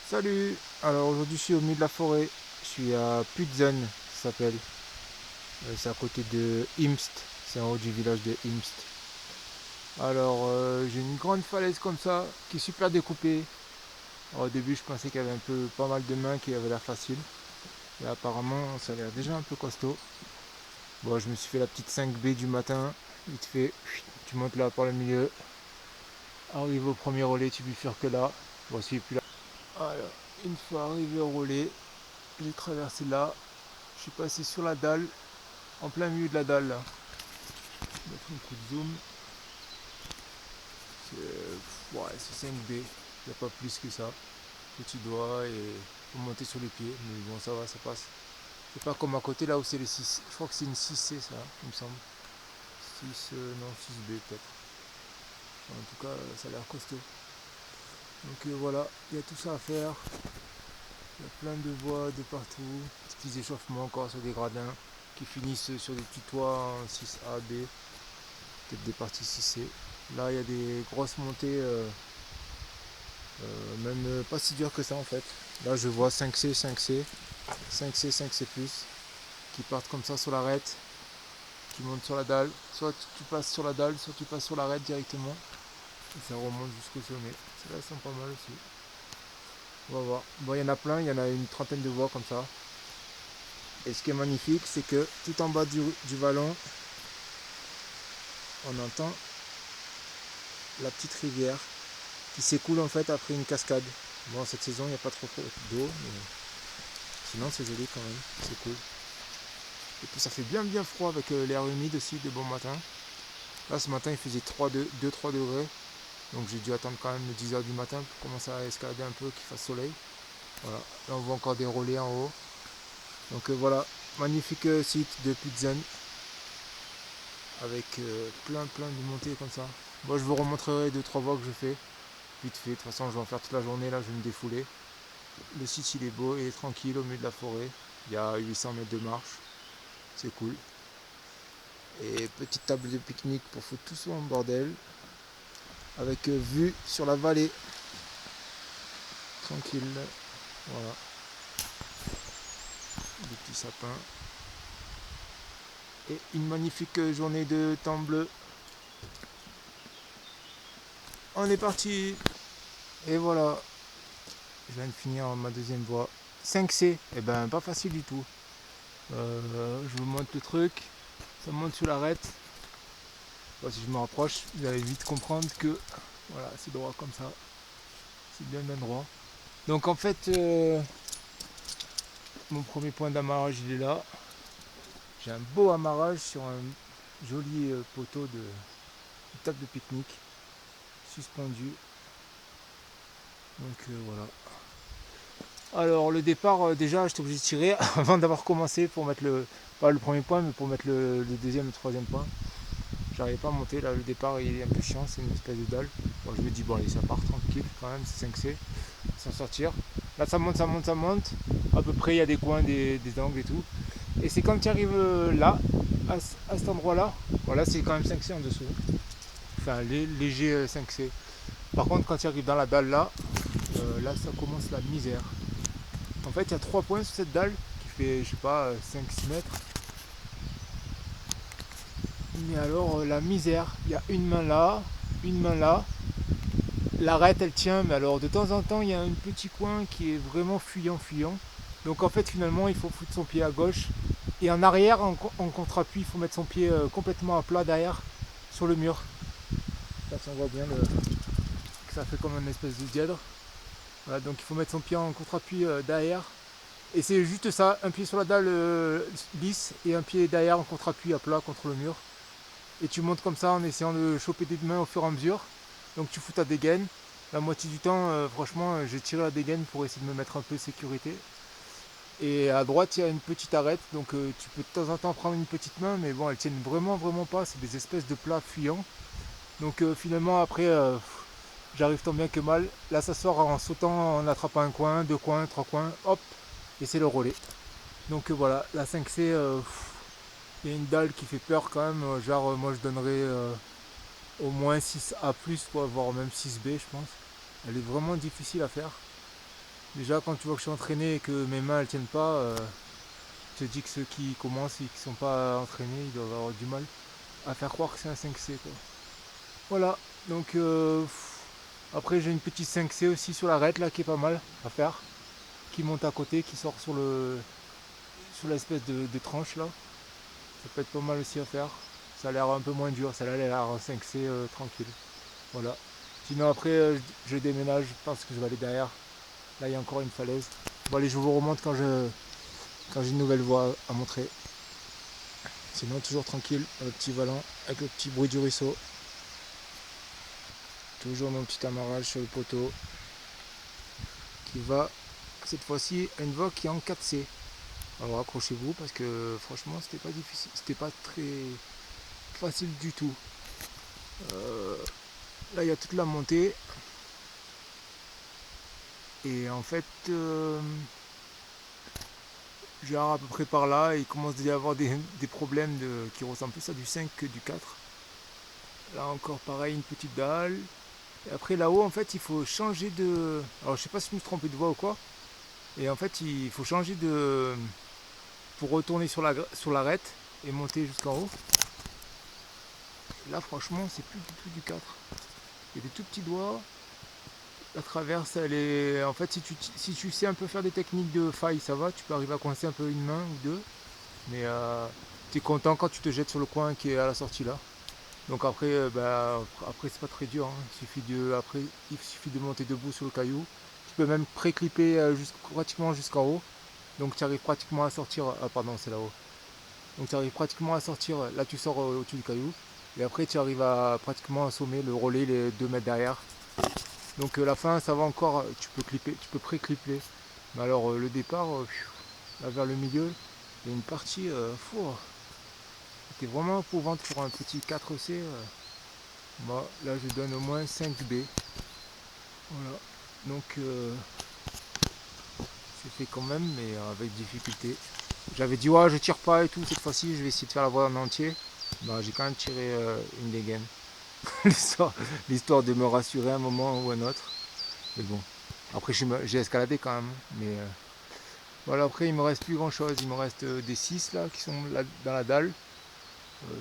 Salut. Alors aujourd'hui je suis au milieu de la forêt. Je suis à Putzen, ça s'appelle. C'est à côté de Imst. C'est en haut du village de Imst. Alors j'ai une grande falaise comme ça qui est super découpée. Alors, au début je pensais qu'il y avait un peu pas mal de mains qui avaient l'air facile. Mais apparemment ça a l'air déjà un peu costaud. Bon, je me suis fait la petite 5B du matin. Vite fait, tu montes là par le milieu. Arrive au premier relais, tu bifurques là. Voici plus là. Alors, une fois arrivé au relais, j'ai traversé là. Je suis passé sur la dalle, en plein milieu de la dalle là. Je vais mettre un coup de zoom. C'est 5B, il n'y a pas plus que ça. Petit doigt et faut monter sur les pieds, mais bon ça va, ça passe. C'est pas comme à côté là où c'est les 6. Je crois que c'est une 6C ça, il me semble. 6, non 6B peut-être. En tout cas ça a l'air costaud. Donc voilà, il y a tout ça à faire. Il y a plein de voies de partout. Des petits échauffements encore sur des gradins qui finissent sur des petits toits en 6A, B. Peut-être des parties 6C. Là, il y a des grosses montées, même pas si dures que ça en fait. Là, je vois 5C, 5C, 5C, 5C+, qui partent comme ça sur l'arête, qui montent sur la dalle. Soit tu passes sur la dalle, soit tu passes sur l'arête directement. Et ça remonte jusqu'au sommet. Celles-là sont pas mal aussi. On va voir. Bon, il y en a plein, il y en a une trentaine de voies comme ça. Et ce qui est magnifique, c'est que tout en bas du vallon, on entend la petite rivière qui s'écoule en fait après une cascade. Bon, cette saison, il n'y a pas trop d'eau, mais sinon c'est joli quand même, c'est cool. Et puis ça fait bien bien froid avec l'air humide aussi de bon matin. Là, ce matin, il faisait 2-3 degrés, donc j'ai dû attendre quand même 10h du matin pour commencer à escalader un peu, qu'il fasse soleil. Voilà, là on voit encore des relais en haut. Donc voilà, magnifique site de Putzen avec plein de montées comme ça. Moi, je vous remontrerai 2-3 voies que je fais vite fait. De toute façon, je vais en faire toute la journée. Là, je vais me défouler. Le site, il est beau et tranquille au milieu de la forêt. Il y a 800 mètres de marche. C'est cool. Et petite table de pique-nique pour foutre tout ça en bordel. Avec vue sur la vallée. Tranquille. Voilà. Des petits sapins. Et une magnifique journée de temps bleu. On est parti. Et voilà. Je viens de finir ma deuxième voie. 5C. Eh ben, pas facile du tout. Je vous montre le truc. Ça monte sur l'arête. Bon, si je me rapproche, vous allez vite comprendre que voilà, c'est droit comme ça. C'est bien droit. Donc en fait, mon premier point d'amarrage il est là. J'ai un beau amarrage sur un joli poteau de table de pique-nique suspendu. Donc voilà. Alors le départ, déjà j'étais obligé de tirer avant d'avoir commencé pour mettre pas le premier point, mais pour mettre le deuxième et le troisième point. J'arrivais pas à monter, là le départ il est un peu chiant, c'est une espèce de dalle. Bon, je me dis bon allez ça part tranquille quand même, c'est 5C, sans sortir. Là ça monte, ça monte, ça monte. À peu près il y a des coins, des angles et tout. Et c'est quand tu arrives là, à cet endroit là, voilà c'est quand même 5C en dessous. Enfin léger 5C. Par contre quand tu arrives dans la dalle là, là ça commence la misère. En fait il y a 3 points sur cette dalle qui fait je sais pas 5-6 mètres. Mais alors la misère, il y a une main là, une main là. L'arête elle tient, mais alors de temps en temps il y a un petit coin qui est vraiment fuyant. Donc en fait finalement il faut foutre son pied à gauche. Et en arrière, en contre-appui, il faut mettre son pied complètement à plat derrière, sur le mur. Là on voit bien que ça fait comme une espèce de dièdre. Voilà, donc il faut mettre son pied en contre-appui derrière. Et c'est juste ça, un pied sur la dalle lisse et un pied derrière en contre-appui à plat contre le mur. Et tu montes comme ça en essayant de choper des mains au fur et à mesure. Donc tu fous ta dégaine. La moitié du temps, franchement, j'ai tiré la dégaine pour essayer de me mettre un peu de sécurité. Et à droite, il y a une petite arête, donc tu peux de temps en temps prendre une petite main, mais bon, elles tiennent vraiment pas. C'est des espèces de plats fuyants. Donc finalement, après, j'arrive tant bien que mal. Là, ça sort en sautant, en attrapant un coin, 2 coins, 3 coins, hop, et c'est le relais. Donc voilà, la 5C, il y a une dalle qui fait peur quand même. Genre, moi, je donnerais au moins 6A+, voire même 6B, je pense. Elle est vraiment difficile à faire. Déjà quand tu vois que je suis entraîné et que mes mains elles tiennent pas, je te dis que ceux qui commencent et qui sont pas entraînés, ils doivent avoir du mal à faire croire que c'est un 5C quoi. Voilà, donc après j'ai une petite 5C aussi sur l'arête là qui est pas mal à faire, qui monte à côté, qui sort sur l'espèce de tranche là. Ça peut être pas mal aussi à faire. Ça a l'air un peu moins dur, ça a l'air 5C tranquille. Voilà. Sinon après je déménage, je pense que je vais aller derrière. Là il y a encore une falaise. Bon allez je vous remonte quand j'ai une nouvelle voie à montrer. Sinon toujours tranquille, le petit volant avec le petit bruit du ruisseau. Toujours mon petit amarrage sur le poteau qui va cette fois-ci à une voie qui est en 4C. Alors accrochez-vous parce que franchement c'était pas difficile, c'était pas très facile du tout. Là il y a toute la montée et en fait genre à peu près par là il commence déjà à y avoir des problèmes qui ressemblent plus à du 5 que du 4. Là encore pareil une petite dalle. Et après là-haut en fait il faut changer de. Alors je sais pas si je me suis trompé de voie ou quoi. Et en fait il faut changer de. Pour retourner sur l'arête et monter jusqu'en haut. Là franchement c'est plus du tout du 4. Il y a des tout petits doigts. La traverse elle est. En fait si tu sais un peu faire des techniques de faille ça va, tu peux arriver à coincer un peu une main ou deux. Mais tu es content quand tu te jettes sur le coin qui est à la sortie là. Donc après, après c'est pas très dur, hein. Après, il suffit de monter debout sur le caillou. Tu peux même pré-clipper pratiquement jusqu'en haut. Donc tu arrives pratiquement à sortir. Ah pardon, c'est là-haut. Donc tu arrives pratiquement à sortir. Là tu sors au-dessus du caillou. Et après tu arrives à pratiquement assommer. Le relais il est 2 mètres derrière. Donc la fin ça va encore. Tu peux clipper, tu peux pré-clipper. Mais alors le départ, là vers le milieu, il y a une partie c'était vraiment éprouvante pour un petit 4C. Moi, là, je donne au moins 5B. Voilà. Donc, c'est fait quand même, mais avec difficulté. J'avais dit, ouais, je tire pas et tout. Cette fois-ci, je vais essayer de faire la voie en entier. Bah, j'ai quand même tiré une dégaine. L'histoire de me rassurer un moment ou un autre. Mais bon. Après, j'ai escaladé quand même. Mais voilà, après, il me reste plus grand chose. Il me reste des 6 là qui sont là, dans la dalle.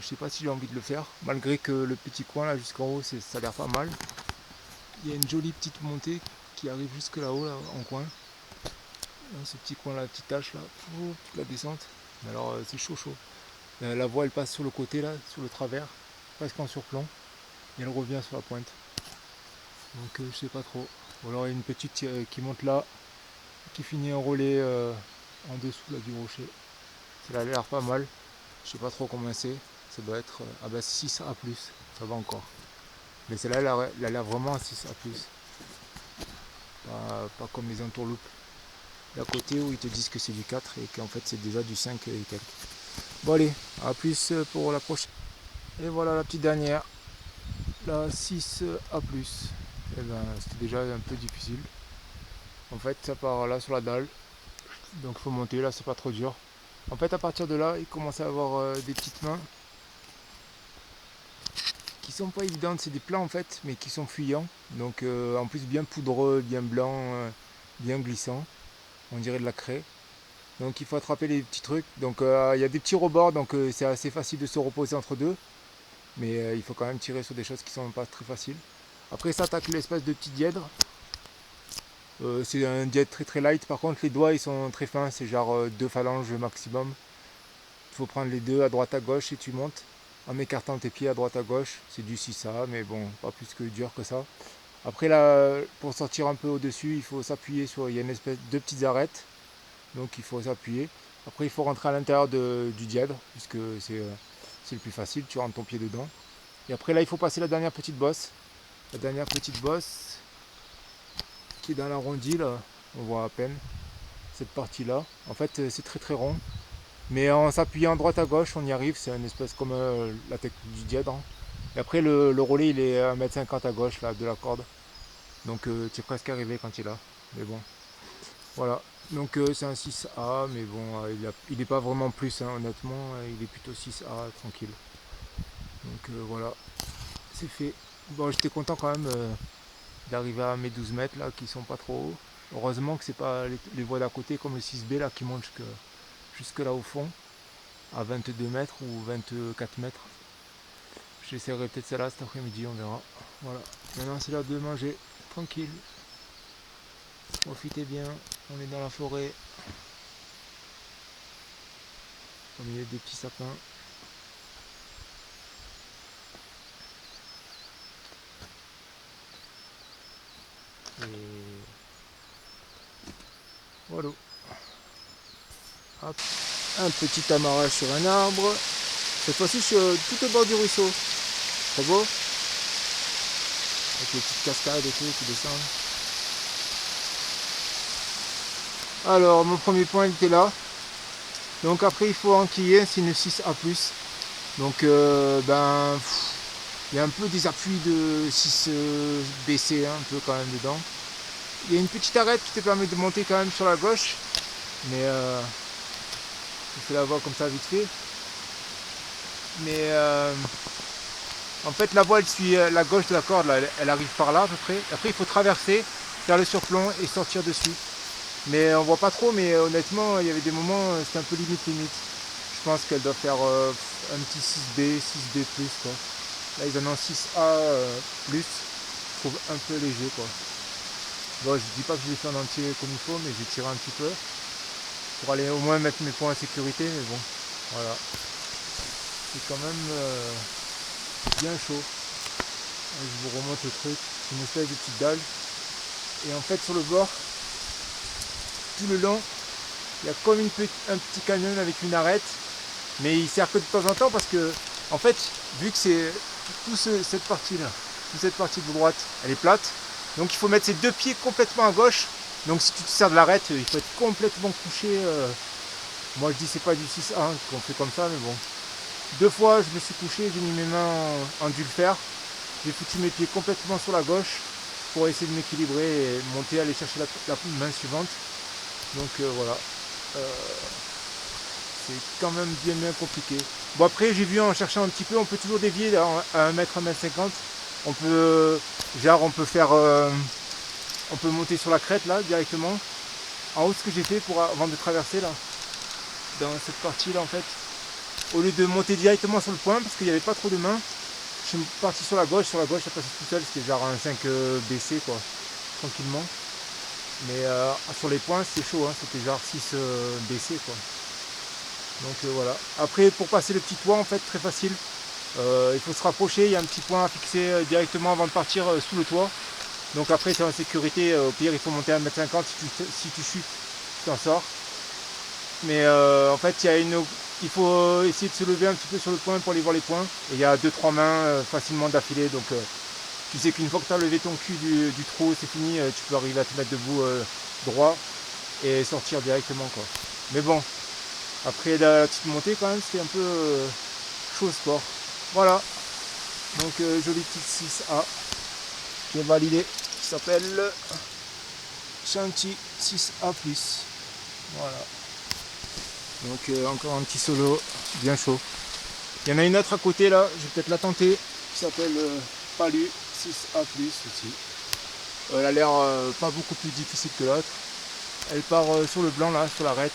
Je sais pas si j'ai envie de le faire. Malgré que le petit coin là jusqu'en haut, ça a l'air pas mal. Il y a une jolie petite montée qui arrive jusque là-haut, là, en coin. Dans ce petit coin là, la petite tache là, toute la descente. Mais alors c'est chaud chaud. La voie elle passe sur le côté là, sur le travers, presque en surplomb. Et elle revient sur la pointe. Donc je sais pas trop. Ou alors il y a une petite qui monte là, qui finit en relais en dessous là, du rocher. Ça a l'air pas mal. Je sais pas trop comment c'est. Ça doit être ah bah 6A+, ça va encore. Mais celle-là elle a l'air vraiment à 6A+. Pas comme les entourloupes d'à côté où ils te disent que c'est du 4 et qu'en fait c'est déjà du 5 et quelques. Bon allez, à plus pour la prochaine. Et voilà la petite dernière, la 6A+. Et ben c'était déjà un peu difficile. En fait ça part là sur la dalle, donc il faut monter, là c'est pas trop dur. En fait à partir de là il commence à avoir des petites mains qui sont pas évidentes, c'est des plats en fait mais qui sont fuyants. Donc en plus bien poudreux, bien blanc, bien glissant. On dirait de la craie. Donc il faut attraper les petits trucs. Donc il y a des petits rebords, donc c'est assez facile de se reposer entre deux. Mais il faut quand même tirer sur des choses qui sont pas très faciles. Après ça attaque l'espèce de petit dièdre. C'est un dièdre très très light. Par contre les doigts ils sont très fins, c'est genre deux phalanges maximum. Il faut prendre les deux à droite à gauche et tu montes en écartant tes pieds à droite à gauche. C'est du 6A, mais bon, pas plus que dur que ça. Après là, pour sortir un peu au-dessus, il faut s'appuyer sur. Il y a une espèce de petites arêtes. Donc il faut s'appuyer. Après il faut rentrer à l'intérieur du dièdre, puisque c'est le plus facile, tu rentres ton pied dedans. Et après là il faut passer la dernière petite bosse. La dernière petite bosse qui est dans l'arrondi là, on voit à peine cette partie là. En fait c'est très très rond. Mais en s'appuyant à droite à gauche, on y arrive, c'est une espèce comme la technique du dièdre, hein. Et après le relais il est à 1,50 m à gauche là, de la corde. Donc tu es presque arrivé quand il est là. Mais bon. Voilà, donc c'est un 6A, mais bon, il n'est pas vraiment plus, hein, honnêtement, il est plutôt 6A, tranquille. Donc voilà, c'est fait. Bon, j'étais content quand même d'arriver à mes 12 mètres là, qui sont pas trop hauts. Heureusement que c'est pas les voies d'à côté comme le 6B là qui monte jusque là au fond, à 22 mètres ou 24 mètres. J'essaierai peut-être celle-là cet après-midi, on verra. Voilà, maintenant c'est l'heure de manger, tranquille. Profitez bien, on est dans la forêt, au milieu des petits sapins. Et voilà. Hop. Un petit amarrage sur un arbre. Cette fois-ci, je suis tout au bord du ruisseau. Très beau. Avec les petites cascades et tout qui descendent. Alors, mon premier point il était là. Donc après, il faut enquiller, c'est une 6A+. Donc, il y a un peu des appuis de 6 BC, un peu quand même dedans. Il y a une petite arête qui te permet de monter quand même sur la gauche. Mais je fais la voie comme ça vite fait. Mais en fait la voie elle suit la gauche de la corde, là, elle arrive par là à peu près. Après il faut traverser, faire le surplomb et sortir dessus. Mais on voit pas trop, mais honnêtement il y avait des moments c'était un peu limite. Je pense qu'elle doit faire un petit 6B, 6B+, quoi. Là ils en ont 6A+, je trouve un peu léger quoi. Bon, je dis pas que je l'ai fait en entier comme il faut, mais j'ai tiré un petit peu pour aller au moins mettre mes points en sécurité, mais bon, voilà. C'est quand même bien chaud. Je vous remonte le truc, c'est une espèce de petite dalle. Et en fait sur le bord, tout le long, il y a comme un petit canyon avec une arête, mais il sert que de temps en temps parce que en fait, vu que c'est cette partie-là, toute cette partie de droite, elle est plate, donc il faut mettre ses deux pieds complètement à gauche. Donc si tu te sers de l'arête, il faut être complètement couché. Moi je dis c'est pas du 6A qu'on fait comme ça, mais bon. 2 fois je me suis couché, j'ai mis mes mains en dulfer, j'ai foutu mes pieds complètement sur la gauche pour essayer de m'équilibrer et monter, aller chercher la main suivante. Donc voilà, c'est quand même bien compliqué. Bon après j'ai vu en cherchant un petit peu, on peut toujours dévier à 1 mètre, 1 mètre 50. On peut, on peut faire, on peut monter sur la crête là directement. En haut ce que j'ai fait avant de traverser là, dans cette partie là en fait, au lieu de monter directement sur le point parce qu'il n'y avait pas trop de mains, je suis parti sur la gauche, ça passait tout seul, c'était genre un 5 BC quoi, tranquillement. Mais sur les points c'était chaud, hein, c'était genre 6 BC quoi. Donc voilà. Après pour passer le petit toit en fait très facile. Il faut se rapprocher, il y a un petit point à fixer directement avant de partir sous le toit. Donc après c'est en sécurité, au pire il faut monter à 1,50 m, si tu chutes, tu t'en sors. Mais en fait il faut essayer de se lever un petit peu sur le point pour aller voir les points. Et il y a 2-3 mains facilement d'affilée. Donc tu sais qu'une fois que tu as levé ton cul du trou, c'est fini, tu peux arriver à te mettre debout droit et sortir directement quoi. Mais bon, après la petite montée quand même c'était un peu chaud sport. Voilà, donc jolie petite 6A qui est validée, qui s'appelle Shanti 6A+. Voilà. Donc encore un petit solo bien chaud. Il y en a une autre à côté là, je vais peut-être la tenter, qui s'appelle Palu 6A+, aussi. Elle a l'air pas beaucoup plus difficile que l'autre. Elle part sur le blanc là, sur l'arête.